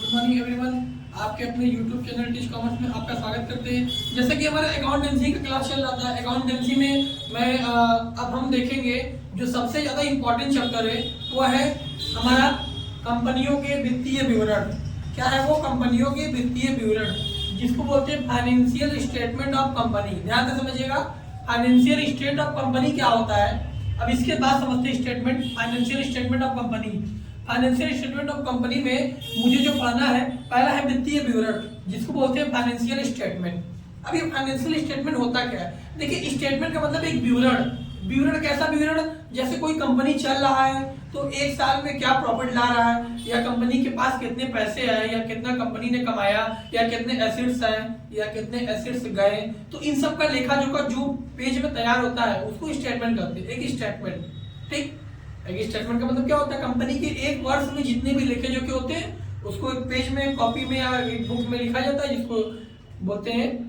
Good morning everyone. आपके अपने YouTube channel teach commerce में आपका स्वागत करते हैं। जैसे कि हमारा अकाउंटेंसी का क्लास चल रहा था, अकाउंटेंसी में अब हम देखेंगे जो सबसे ज़्यादा इम्पोर्टेंट चैप्टर है वो है हमारा कंपनियों के वित्तीय विवरण। क्या है वो? कंपनियों के वित्तीय विवरण, जिसको बोलते हैं फाइनेंशियल स्टेटमेंट ऑफ कंपनी। ध्यान से समझिएगा, फाइनेंशियल स्टेट ऑफ कंपनी क्या होता है। अब इसके बाद समझते हैं statement, financial statement of company. Financial statement of company में मुझे जो पढ़ना है, पहला है वित्तीय विवरण, जिसको बोलते हैं फाइनेंशियल स्टेटमेंट। अब ये फाइनेंशियल स्टेटमेंट होता क्या है? देखिए, स्टेटमेंट का मतलब एक विवरण। विवरण कैसा विवरण? जैसे कोई कंपनी चल रहा है तो एक साल में क्या प्रॉफिट ला रहा है, या कंपनी के पास कितने पैसे आए, या कितना कंपनी ने कमाया, या कितने एसेट्स आए, या कितने एसेट्स गए, तो इन सब का लेखा जोखा जो पेज में तैयार होता है उसको स्टेटमेंट कहते हैं। एक स्टेटमेंट, ठीक। एक स्टेटमेंट का मतलब क्या होता है? कंपनी के एक वर्ष में जितने भी लेखे जोखे होते हैं उसको एक पेज में, कॉपी में या एक बुक में लिखा जाता है, जिसको बोलते हैं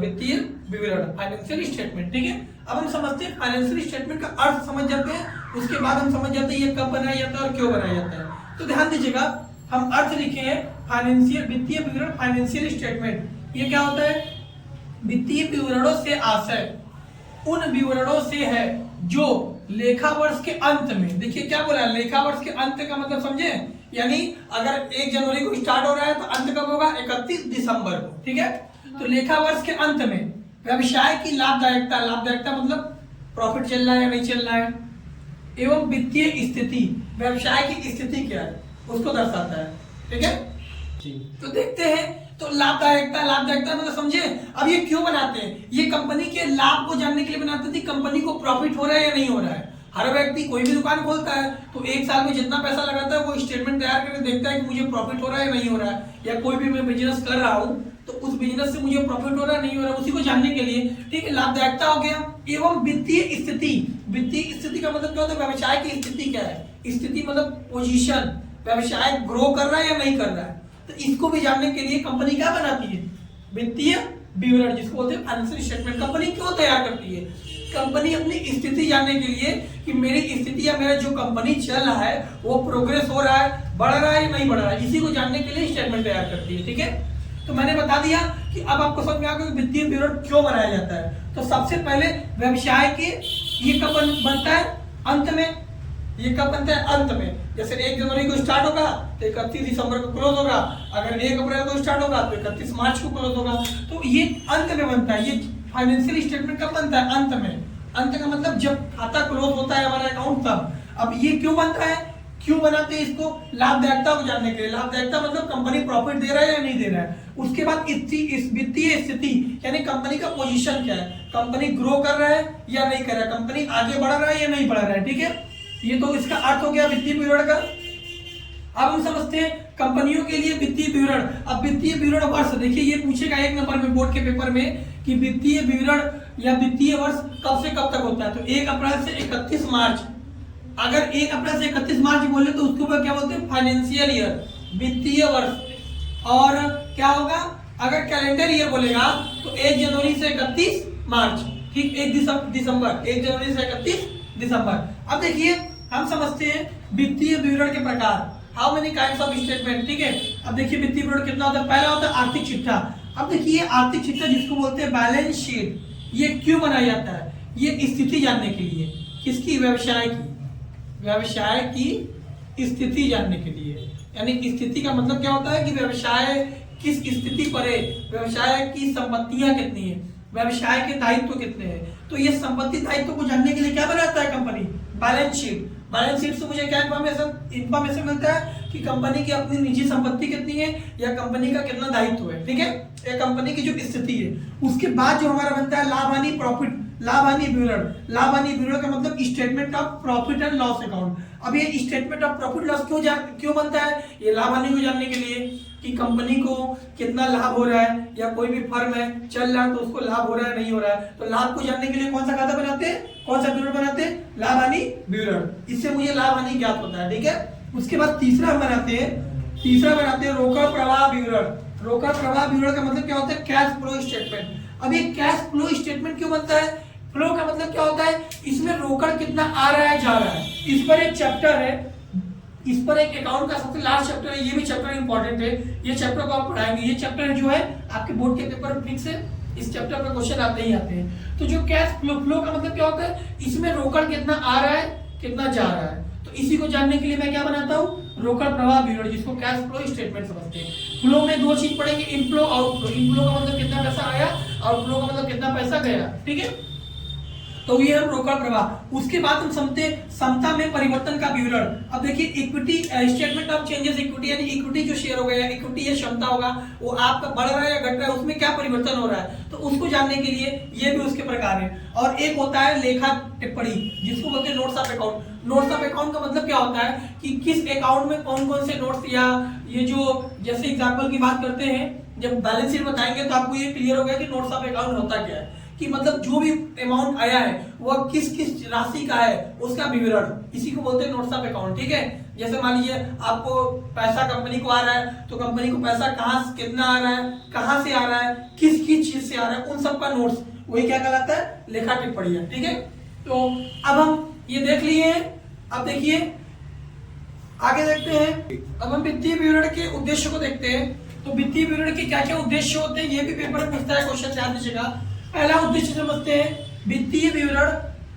वित्तीय विवरण, फाइनेंशियल स्टेटमेंट। ठीक है, अब हम समझते हैं फाइनेंशियल स्टेटमेंट का अर्थ समझ जाते हैं, उसके बाद हम समझ जाते हैं ये कब बनाया जाता है और क्यों बनाया जाता है। तो ध्यान दीजिएगा, हम अर्थ लिखे हैं फाइनेंशियल वित्तीय विवरण, फाइनेंशियल स्टेटमेंट। ये क्या होता है? वित्तीय विवरणों से आशय उन विवरणों से है जो लेखा वर्ष के अंत में, देखिए क्या बोला है, लेखा वर्ष के अंत का मतलब समझे, यानी अगर 1 जनवरी को स्टार्ट हो रहा है तो अंत कब होगा? 31 दिसंबर को। ठीक है, तो लेखा वर्ष के अंत में व्यवसाय की लाभदायकता, लाभदायकता मतलब प्रॉफिट चल रहा है या नहीं चल रहा है, एवं वित्तीय स्थिति, व्यवसाय की स्थिति क्या है उसको दर्शाता है। ठीक है जी, तो देखते हैं। तो लाभदायकता, लाभदायकता मतलब समझे। अब ये क्यों बनाते हैं? ये कंपनी के लाभ को जानने के लिए बनाते थे, कंपनी को प्रॉफिट हो रहा है या नहीं हो रहा है। हर व्यक्ति कोई भी दुकान खोलता है तो एक साल में जितना पैसा लगाता है वो स्टेटमेंट तैयार करके देखता है कि मुझे प्रॉफिट हो रहा है या नहीं हो रहा है, या कोई भी मैं बिजनेस कर रहा हूँ तो उस बिजनेस से मुझे प्रॉफिट हो रहा है नहीं हो रहा है, उसी को जानने के लिए। ठीक है, लाभदायकता हो गया। एवं वित्तीय स्थिति, वित्तीय स्थिति का मतलब क्या होता है? व्यवसाय की स्थिति क्या है। स्थिति मतलब पोजीशन, व्यवसाय ग्रो कर रहा है या नहीं कर रहा है, तो इसको भी जानने के लिए कंपनी क्या बनाती है? वित्तीय विवरण, जिसको बोलते हैं फाइनेंशियल स्टेटमेंट। कंपनी क्यों तैयार करती है? कंपनी अपनी स्थिति जानने के लिए कि मेरी स्थिति या मेरा जो कंपनी चल रहा है वो प्रोग्रेस हो रहा है, बढ़ रहा है या नहीं बढ़ रहा है, इसी को जानने के लिए स्टेटमेंट तैयार करती है। ठीक है, तो मैंने बता दिया कि अब आपको समझ में आ गया कि वित्तीय विवरण क्यों बनाया जाता है। तो सबसे पहले व्यवसाय के ये कब बनता है? अंत में। ये कब बनता है? अंत में। जैसे 1 जनवरी को स्टार्ट होगा तो 31 दिसंबर को क्लोज होगा, अगर 1 अप्रैल को स्टार्ट होगा तो 31 मार्च को क्लोज होगा। तो ये अंत में बनता है। ये फाइनेंशियल स्टेटमेंट कब बनता है? अंत में। अंत का मतलब जब खाता क्लोज होता है हमारा अकाउंट तब। अब ये क्यों बनता है, क्यों बनाते हैं इसको? लाभदायकता को जानने के लिए। लाभदायकता मतलब कंपनी प्रॉफिट दे रहा है या नहीं दे रहा है। उसके बाद इस वित्तीय स्थिति यानी कंपनी का पोजीशन क्या है, कंपनी ग्रो कर रहा है या नहीं कर रहा है, कंपनी आगे बढ़ रहा है या नहीं बढ़ रहा है। ठीक है, ये तो इसका अर्थ हो गया वित्तीय विवरण का। अब हम समझते हैं कंपनियों के लिए वित्तीय विवरण। अब वित्तीय विवरण वर्ष, देखिए ये पूछेगा 1 नंबर में बोर्ड के पेपर में कि वित्तीय विवरण या वित्तीय वर्ष कब से कब तक होता है। तो 1 अप्रैल से 31 मार्च। अगर 1 अप्रैल से 31 मार्च बोले तो उसके ऊपर क्या बोलते हैं? फाइनेंशियल ईयर, वित्तीय वर्ष। और क्या होगा? अगर कैलेंडर ईयर बोलेगा तो 1 जनवरी से 31 मार्च। ठीक, 1 दिसंबर, 1 जनवरी से 31 दिसंबर। अब देखिए, हम समझते हैं वित्तीय विवरण के प्रकार, how many kinds of statement. ठीक है, अब देखिए वित्तीय विवरण कितना होता है। पहला होता है आर्थिक चिट्ठा। अब देखिए आर्थिक चिट्ठा जिसको बोलते हैं बैलेंस शीट, ये क्यों बनाया जाता है? ये स्थिति जानने के लिए। किसकी? व्यवसाय की। व्यवसाय की स्थिति जानने के लिए। यानी स्थिति का मतलब क्या होता है कि व्यवसाय किस स्थिति पर है, व्यवसाय की संपत्तियां कितनी है, व्यवसाय के दायित्व कितने हैं। तो ये संपत्ति दायित्व को जानने के लिए क्या बनाता है company? Balance sheet. Balance sheet से मुझे क्या इंफॉर्मेशन मिलता है कि कंपनी की अपनी निजी संपत्ति कितनी है या कंपनी का कितना दायित्व है। ठीक है, एक कंपनी की जो स्थिति है। उसके बाद जो हमारा बनता है लाभ हानि प्रॉफिट, लाभ हानि विवरण। लाभ हानि विवरण का मतलब statement of profit and loss account. अब ये स्टेटमेंट ऑफ प्रॉफिट लॉस क्यों बनता है? ये लाभ हानि को जानने के लिए कि कंपनी को कितना लाभ हो रहा है, या कोई भी फर्म है चल रहा है तो उसको लाभ हो रहा है नहीं हो रहा है। तो लाभ को जानने के लिए कौन सा खाता बनाते हैं, कौन सा विवरण बनाते हैं? लाभ हानि विवरण। इससे मुझे लाभ हानि ज्ञात होता है। ठीक है, उसके बाद तीसरा हम बनाते हैं रोकड़ प्रवाह विवरण। रोकड़ प्रवाह विवरण का मतलब क्या होता है? Cash flow statement. अब ये कैश फ्लो स्टेटमेंट क्यों बनता है? फ्लो का मतलब क्या होता है? इसमें रोकड़ कितना आ रहा है जा रहा है। इस पर एक चैप्टर है इस पर एक अकाउंट का सबसे लास्ट चैप्टर है, ये भी चैप्टर इंपॉर्टेंट है, ये चैप्टर को आप पढ़ाएंगे। ये चैप्टर जो है आपके बोर्ड के पेपर में फिक्स है, इस चैप्टर पे क्वेश्चन आते ही आते हैं। तो जो कैश फ्लो का मतलब क्या होता है, इसमें रोकड़ कितना आ रहा है कितना जा रहा है, तो इसी को जानने के लिए मैं क्या बनाता हूँ, रोकड़ प्रवाह विवरण, जिसको कैश फ्लो स्टेटमेंट समझते हैं। फ्लो में दो चीज पढ़ेंगे, इनफ्लो आउटफ्लो। इनफ्लो का मतलब कितना पैसा आया, आउटफ्लो का मतलब कितना पैसा गया, ठीक है। तो ये हम रोकड़ प्रवाह। उसके बाद हम समझते समता में परिवर्तन का विवरण। अब देखिए equity statement of changes equity, यानी इक्विटी जो शेयर हो गया, इक्विटी या क्षमता होगा, वो आपका बढ़ रहा है या घट रहा है, उसमें क्या परिवर्तन हो रहा है, तो उसको जानने के लिए ये भी उसके प्रकार है। और एक होता है लेखा टिप्पणी, जिसको बोलते हैं notes of account. Notes of account का मतलब क्या होता है कि किस अकाउंट में कौन कौन से नोट्स, या ये जो जैसे एग्जाम्पल की बात करते हैं, जब बैलेंस शीट बताएंगे तो आपको ये क्लियर हो गया कि नोट्स ऑफ अकाउंट होता क्या है, कि मतलब जो भी अमाउंट आया है वह किस किस राशि का है उसका विवरण, इसी को बोलते हैं नोट्स ऑफ अकाउंट, ठीक है। जैसे मान लीजिए आपको पैसा कंपनी को आ रहा है, तो कंपनी को पैसा कहाँ कितना आ रहा है, कहाँ से आ रहा है, किस किस चीज से आ रहा है, उन सब का नोट्स, वही क्या कहलाता है, लेखा टिप्पणी है, ठीक है। तो अब हम ये देख लिए। अब देखिए आगे देखते हैं, अब हम वित्तीय विवरण के उद्देश्य को देखते हैं। तो वित्तीय विवरण के क्या क्या उद्देश्य होते हैं, ये भी पेपर में पूछता है, क्वेश्चन ध्यान दीजिएगा। पहला उद्देश्य समझते हैं, वित्तीय विवरण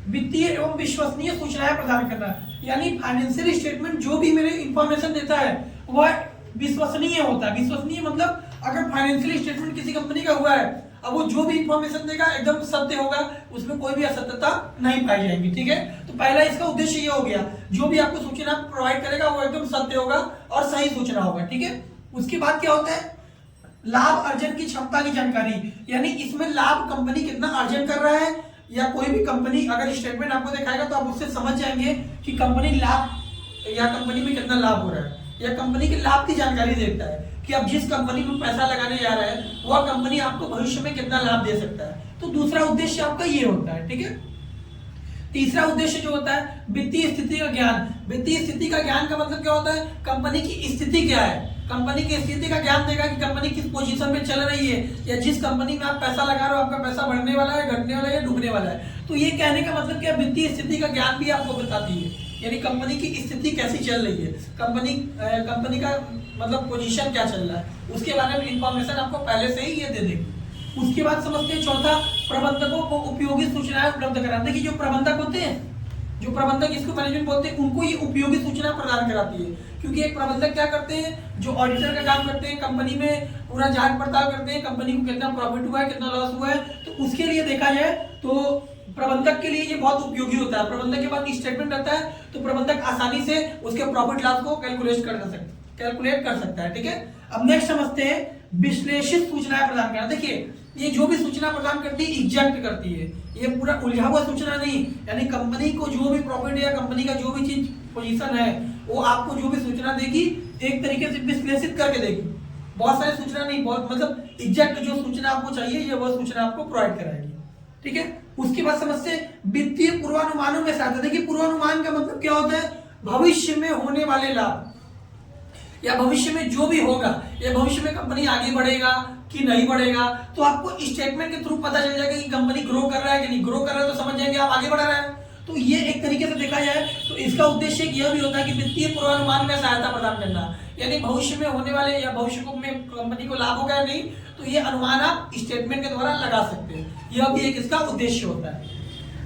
वित्तीय एवं विश्वसनीय सूचनाएं प्रदान करना, यानी फाइनेंशियल स्टेटमेंट जो भी मेरे इंफॉर्मेशन देता है वह विश्वसनीय होता है। विश्वसनीय मतलब अगर फाइनेंशियल स्टेटमेंट किसी कंपनी का हुआ है, अब वो जो भी इंफॉर्मेशन देगा एकदम सत्य होगा, उसमें कोई भी असत्यता नहीं पाई जाएगी, ठीक है। तो पहला इसका उद्देश्य ये हो गया, जो भी आपको सूचना प्रोवाइड करेगा वो एकदम सत्य होगा और सही सूचना होगा, ठीक है। उसके बाद क्या होता है, लाभ अर्जन की क्षमता की जानकारी, यानी इसमें लाभ कंपनी कितना अर्जन कर रहा है, या कोई भी कंपनी अगर स्टेटमेंट आपको दिखाएगा तो आप उससे समझ जाएंगे कि कंपनी लाभ या कंपनी में कितना लाभ हो रहा है, या कंपनी के लाभ की जानकारी देता है कि आप जिस कंपनी में पैसा लगाने जा रहे हैं वह कंपनी आपको भविष्य में कितना लाभ दे सकता है। तो दूसरा उद्देश्य आपका ये होता है, ठीक है। तीसरा उद्देश्य जो होता है, वित्तीय स्थिति का ज्ञान। वित्तीय स्थिति का ज्ञान का मतलब क्या होता है, कंपनी की स्थिति क्या है, कंपनी की स्थिति का ज्ञान देगा कि कंपनी किस पोजीशन पे चल रही है, या जिस कंपनी में आप पैसा लगा रहे हो आपका पैसा बढ़ने वाला है, घटने वाला है या डूबने वाला है। तो ये कहने का मतलब क्या, वित्तीय स्थिति का ज्ञान भी आपको बताती है, यानी कंपनी की स्थिति कैसी चल रही है, कंपनी का मतलब पोजीशन क्या चल रहा है, उसके बारे में इंफॉर्मेशन आपको पहले से ही ये दे देगी। उसके बाद समझते हैं चौथा, प्रबंधकों को उपयोगी सूचनाएं उपलब्ध कराना। देखिए जो प्रबंधक होते हैं, जो प्रबंधक इसको मैनेजमेंट बोलते हैं, उनको ये उपयोगी सूचना प्रदान कराती है। क्योंकि एक प्रबंधक क्या करते हैं, जो ऑडिटर का काम करते हैं, कंपनी में पूरा जांच पड़ताल करते हैं, कंपनी को कितना प्रॉफिट हुआ है कितना लॉस हुआ है, तो उसके लिए देखा जाए तो प्रबंधक के लिए ये बहुत उपयोगी होता है। प्रबंधक के पास स्टेटमेंट रहता है तो प्रबंधक आसानी से उसके प्रॉफिट लॉस को कैलकुलेट कर सकता है, ठीक है। अब नेक्स्ट समझते हैं विश्लेषित सूचनाएं प्रदान करना। देखिए ये जो भी सूचना प्रदान करती है एग्जैक्ट करती है, ये पूरा उलझा हुआ सूचना नहीं, यानी कंपनी को जो भी प्रॉफिट या कंपनी का जो भी चीज पोजीशन है वो आपको जो भी सूचना देगी एक तरीके से विश्लेषित करके देगी। बहुत सारी सूचना नहीं, बहुत मतलब एग्जैक्ट जो सूचना आपको चाहिए ये वो सूचना आपको प्रोवाइड कराएगी, ठीक है। उसके बाद समझते हैं वित्तीय पूर्वानुमानों में साथ। देखिए पूर्वानुमान का मतलब क्या होता है, भविष्य में होने वाले लाभ या भविष्य में जो भी होगा, या भविष्य में कंपनी आगे बढ़ेगा कि नहीं बढ़ेगा, तो आपको स्टेटमेंट के थ्रू पता चल जाएगा कि कंपनी ग्रो कर रहा है कि नहीं। ग्रो कर रहा है तो समझ जाएंगे आप आगे बढ़ रहा है। तो ये एक तरीके से देखा जाए तो इसका उद्देश्य यह भी होता है कि वित्तीय पूर्वानुमान में सहायता प्रदान करना, यानी भविष्य में होने वाले या भविष्य में कंपनी को लाभ होगा या नहीं, तो ये अनुमान आप स्टेटमेंट के द्वारा लगा सकते हैं। यह भी एक इसका उद्देश्य होता है।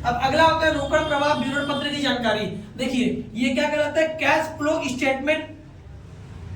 अब अगला होता है रोकड़ प्रवाह विवरण पत्र की जानकारी। देखिए ये क्या कहलाता है, कैश फ्लो स्टेटमेंट,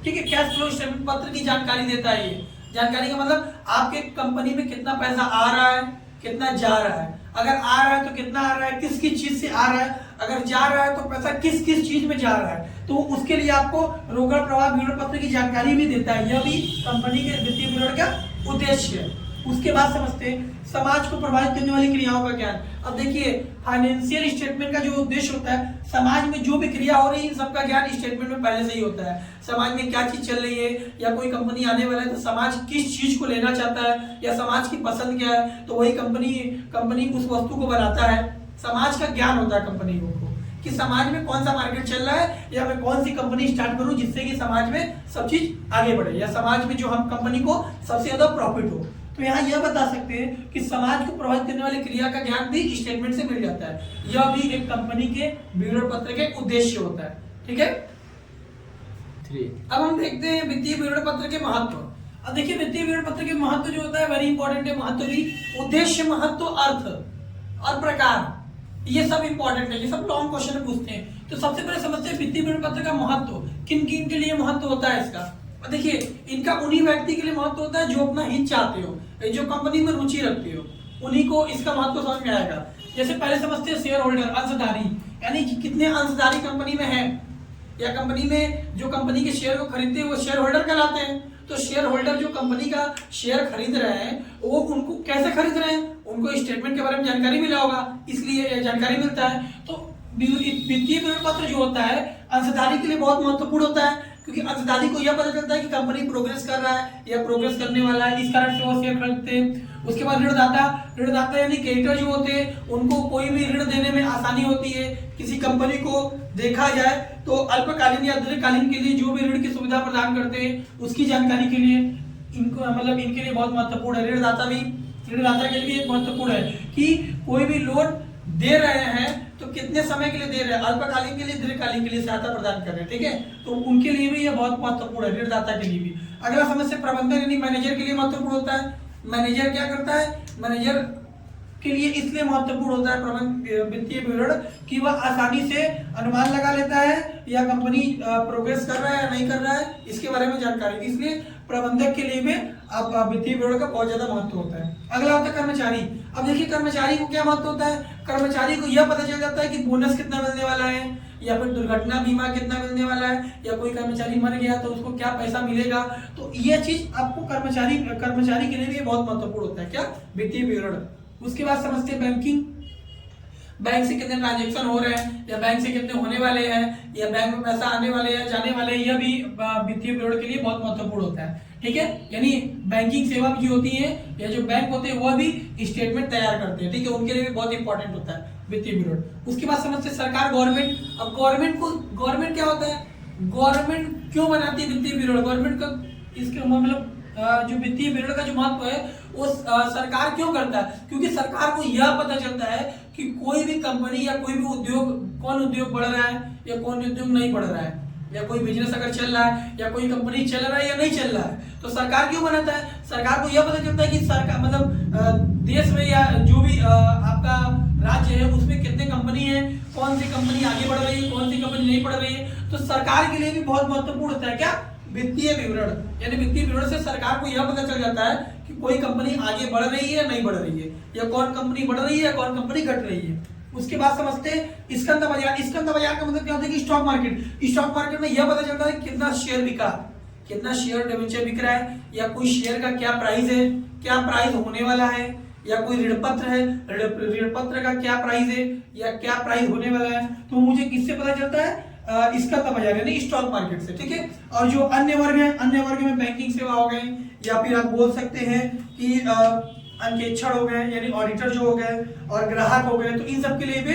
ठीक है। कैश फ्लो स्टेटमेंट पत्र की जानकारी देता है। ये जानकारी का मतलब आपके कंपनी में कितना पैसा आ रहा है कितना जा रहा है, अगर आ रहा है तो कितना आ रहा है, किस किस चीज से आ रहा है, अगर जा रहा है तो पैसा किस किस चीज में जा रहा है, तो उसके लिए आपको रोकड़ प्रवाह विवरण पत्र की जानकारी भी देता है। यह भी कंपनी के वित्तीय विवरण का उद्देश्य है। उसके बाद समझते हैं समाज को प्रभावित करने वाली क्रियाओं का ज्ञान। अब देखिए फाइनेंशियल स्टेटमेंट का जो उद्देश्य होता है, समाज में जो भी क्रिया हो रही है इन सबका ज्ञान स्टेटमेंट में पहले से ही होता है। समाज में क्या चीज चल रही है, या कोई कंपनी आने वाला है तो समाज किस चीज को लेना चाहता है, या समाज की पसंद क्या है, तो वही कंपनी उस वस्तु को बनाता है। समाज का ज्ञान होता है कंपनी को कि समाज में कौन सा मार्केट चल रहा है, या मैं कौन सी कंपनी स्टार्ट करूं जिससे कि समाज में सब चीज आगे बढ़े, या समाज में जो हम कंपनी को सबसे ज्यादा प्रॉफिट हो। तो यहाँ यह बता सकते हैं कि समाज को प्रभावित करने वाली क्रिया का ज्ञान भी स्टेटमेंट से मिल जाता है। यह भी एक कंपनी के विवरण पत्र के उद्देश्य होता है, ठीक है। अब हम देखते हैं वित्तीय विवरण पत्र के महत्व। अब देखिए वित्तीय विवरण पत्र के महत्व जो होता है वेरी इंपॉर्टेंट है। महत्व भी उद्देश्य, महत्व, अर्थ और प्रकार, ये सब इंपॉर्टेंट है, ये सब लॉन्ग क्वेश्चन पूछते हैं। तो सबसे पहले समझते हैं वित्तीय विवरण पत्र का महत्व, किन किन के लिए महत्व होता है इसका। देखिए इनका उन्हीं व्यक्ति के लिए महत्व होता है जो अपना हित चाहते हो, जो कंपनी में रुचि रखते हो, उन्हीं को इसका महत्व समझ में आएगा। जैसे पहले समझते हैं शेयर होल्डर, अंशधारी, यानी कितने अंशधारी कंपनी में है, या कंपनी में जो कंपनी के शेयर को खरीदते हैं वो शेयर होल्डर कहलाते हैं। तो शेयर होल्डर जो कंपनी का शेयर खरीद रहे हैं वो उनको कैसे खरीद रहे हैं, उनको स्टेटमेंट के बारे में जानकारी मिला होगा, इसलिए जानकारी मिलता है। तो वित्तीय विवरण पत्र जो होता है अंशधारी के लिए बहुत महत्वपूर्ण होता है, क्योंकि अंशधारी को यह पता चलता है कि कंपनी प्रोग्रेस कर रहा है या प्रोग्रेस करने वाला है, इस कारण से वो शेयर खरीदते हैं। उसके बाद ऋणदाता यानी क्रेडिटर जो होते हैं उनको कोई भी ऋण देने में आसानी होती है। किसी कंपनी को देखा जाए तो अल्पकालीन या दीर्घकालीन के लिए जो भी ऋण की सुविधा प्रदान करते हैं उसकी जानकारी के लिए इनको मतलब इनके लिए बहुत महत्वपूर्ण है। ऋणदाता के लिए भी महत्वपूर्ण है कि कोई भी लोन दे रहे हैं तो कितने समय के लिए दे रहे हैं, अल्पकालीन के लिए, दीर्घकालीन के लिए सहायता प्रदान कर रहे हैं, ठीक है। तो उनके लिए भी यह बहुत महत्वपूर्ण है, ऋणदाता के लिए भी। अगला समस्या प्रबंधक यानी मैनेजर के लिए महत्वपूर्ण होता है। मैनेजर क्या करता है, मैनेजर के लिए इसलिए महत्वपूर्ण होता है वित्तीय विवरण कि वह आसानी से अनुमान लगा लेता है या कंपनी प्रोग्रेस कर रहा है या नहीं कर रहा है इसके बारे में जानकारी, इसलिए प्रबंधक के लिए भी अब वित्तीय विवरण का बहुत ज्यादा महत्व होता है। अगला होता है कर्मचारी। अब देखिए कर्मचारी को क्या महत्व होता है, कर्मचारी को यह पता चल जाता है कि बोनस कितना मिलने वाला है, या फिर दुर्घटना बीमा कितना मिलने वाला है, या कोई कर्मचारी मर गया तो उसको क्या पैसा मिलेगा। तो ये चीज आपको कर्मचारी के लिए भी बहुत महत्वपूर्ण होता है, क्या, वित्तीय विवरण। उसके बाद समझते हैं बैंकिंग। बैंक से कितने ट्रांजेक्शन हो रहे हैं, या बैंक से कितने होने वाले हैं, या बैंक में पैसा आने वाले हैं जाने वाले हैं, यह भी वित्तीय विवरण के लिए बहुत महत्वपूर्ण होता है, ठीक है। यानी बैंकिंग सेवा जो होती है या जो बैंक होते हैं वह भी स्टेटमेंट तैयार करते हैं, ठीक है, उनके लिए भी बहुत इंपॉर्टेंट होता है वित्तीय विवरण। उसके बाद समझते हैं सरकार, गवर्नमेंट। अब गवर्नमेंट क्या होता है, गवर्नमेंट क्यों बनाती है वित्तीय विवरण, गवर्नमेंट का इसके मतलब जो वित्तीय विवरण का जो महत्व है वो सरकार क्यों करता है, क्योंकि सरकार को यह पता चलता है कि कोई भी कंपनी या कोई भी उद्योग, कौन उद्योग बढ़ रहा है या कौन उद्योग नहीं बढ़ रहा है, या कोई बिजनेस अगर चल रहा है या कोई कंपनी चल रहा है या नहीं चल रहा है, तो सरकार क्यों बनाता है, सरकार को यह पता चलता है कि सरकार मतलब देश में या जो भी आपका राज्य है उसमें कितने कंपनी है, कौन सी कंपनी आगे बढ़ रही है, कौन सी कंपनी नहीं बढ़ रही है। तो सरकार के लिए भी बहुत महत्वपूर्ण होता है क्या, वित्तीय विवरण। यानी वित्तीय विवरण से सरकार को यह पता चल जाता है कि कोई कंपनी आगे बढ़ रही है या नहीं बढ़ रही है, या कौन कंपनी बढ़ रही है या कौन कंपनी घट रही है। उसके बाद समझते हैं स्कंद बाजार। स्कंद बाजार का मतलब क्या होता है कि स्टॉक मार्केट में यह पता चलता है कितना शेयर बिका, कितना शेयर डिबेंचर बिक रहा है, या कोई शेयर का क्या प्राइस है, क्या प्राइस होने वाला है, या कोई ऋण पत्र है, ऋण पत्र का क्या प्राइस है या क्या प्राइस होने वाला है। तो मुझे किससे पता चलता है, स्कंद बाजार यानी स्टॉक मार्केट से, ठीक है। और जो अन्य वर्ग है, अन्य वर्ग में बैंकिंग सेवा हो गए, या फिर आप बोल सकते हैं कि अंकेक्षण हो गए यानी ऑडिटर जो हो गए, और ग्राहक हो गए। तो इन सब के लिए भी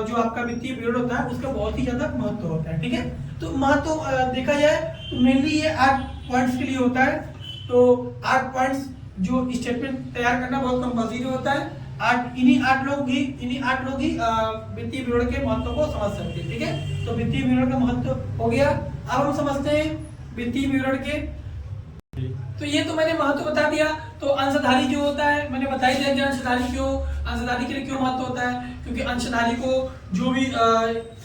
जो आपका वित्तीय विवरण होता है उसका बहुत ही ज्यादा महत्व होता है, ठीक है। तो महत्व देखा जाए तो मेनली ये 8 पॉइंट्स के लिए होता है। तो 8 पॉइंट्स जो स्टेटमेंट तैयार करना बहुत कंपल्सरी होता है। इन्हीं आठ लोग ही वित्तीय विवरण के महत्व को समझ सकते हैं, ठीक है। तो वित्तीय विवरण का महत्व हो गया। अब हम समझते हैं वित्तीय विवरण के, तो ये तो मैंने महत्व बता दिया। तो अंशधारी जो होता है मैंने बता ही दिया कि अंशधारी के लिए क्यों महत्व होता है, क्योंकि अंशधारी को जो भी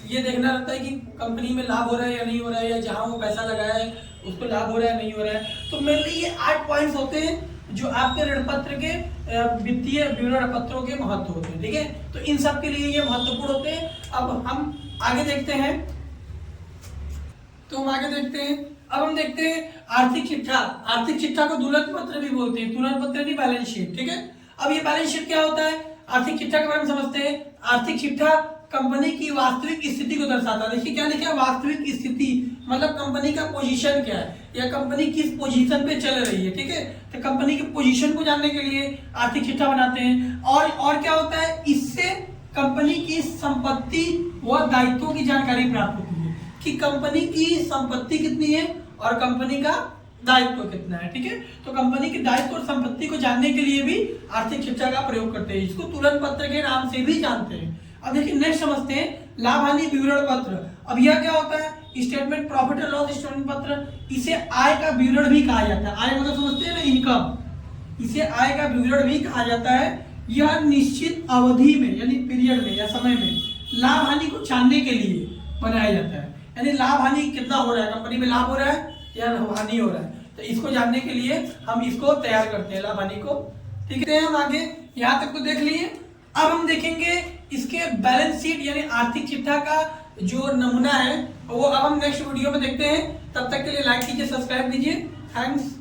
ये देखना रहता है कि कंपनी में लाभ हो रहा है या नहीं हो रहा है, या जहां वो पैसा लगाया है उसको लाभ हो रहा है नहीं हो रहा है। तो मेनली ये 8 पॉइंट्स होते हैं जो आपके ऋण पत्र के वित्तीय विवरण पत्रों के महत्व होते हैं, ठीक है। तो इन सब के लिए ये महत्वपूर्ण होते हैं। अब हम आगे देखते हैं, अब हम देखते हैं आर्थिक चिट्ठा को तुलन पत्र भी बोलते हैं, तुलन पत्र नहीं बैलेंस शीट, ठीक है। अब ये बैलेंस शीट क्या होता है, आर्थिक चिट्ठा के बारे में समझते हैं। आर्थिक चिट्ठा कंपनी की वास्तविक स्थिति को दर्शाता है। देखिए क्या लिखा है, वास्तविक स्थिति मतलब कंपनी का पोजीशन क्या है, या कंपनी किस पोजीशन पे चल रही है, ठीक है। तो कंपनी की पोजीशन को जानने के लिए आर्थिक चिट्ठा बनाते हैं। और क्या होता है, इससे कंपनी की संपत्ति व दायित्वों की जानकारी प्राप्त होती है कि कंपनी की संपत्ति कितनी है और कंपनी का दायित्व कितना है, ठीक है। तो कंपनी के दायित्व और संपत्ति को जानने के लिए भी आर्थिक चिट्ठा का प्रयोग करते हैं। इसको तुलन पत्र के नाम से भी जानते हैं। अब देखिए नेक्स्ट समझते हैं लाभ हानि विवरण पत्र। अब यह क्या होता है, statement profit and loss statement पत्र, इसे आय का विवरण भी कहा जाता है। आय मतलब समझते हैं ना, इनकम, इसे आय का विवरण भी कहा जाता है। यह निश्चित अवधि में यानी पीरियड में या समय में लाभ हानि को जानने के लिए बनाया जाता है। यानी लाभ हानि कितना हो रहा है, कंपनी में लाभ हो रहा है या हानि हो रहा है, तो इसको जानने के लिए हम इसको तैयार करते हैं, लाभ हानि को। ठीक है, हम आगे यहाँ तक तो देख लिए। अब हम देखेंगे इसके बैलेंस शीट यानी आर्थिक चिट्ठा का जो नमूना है वो अब हम नेक्स्ट वीडियो में देखते हैं। तब तक के लिए लाइक कीजिए, सब्सक्राइब कीजिए। थैंक्स।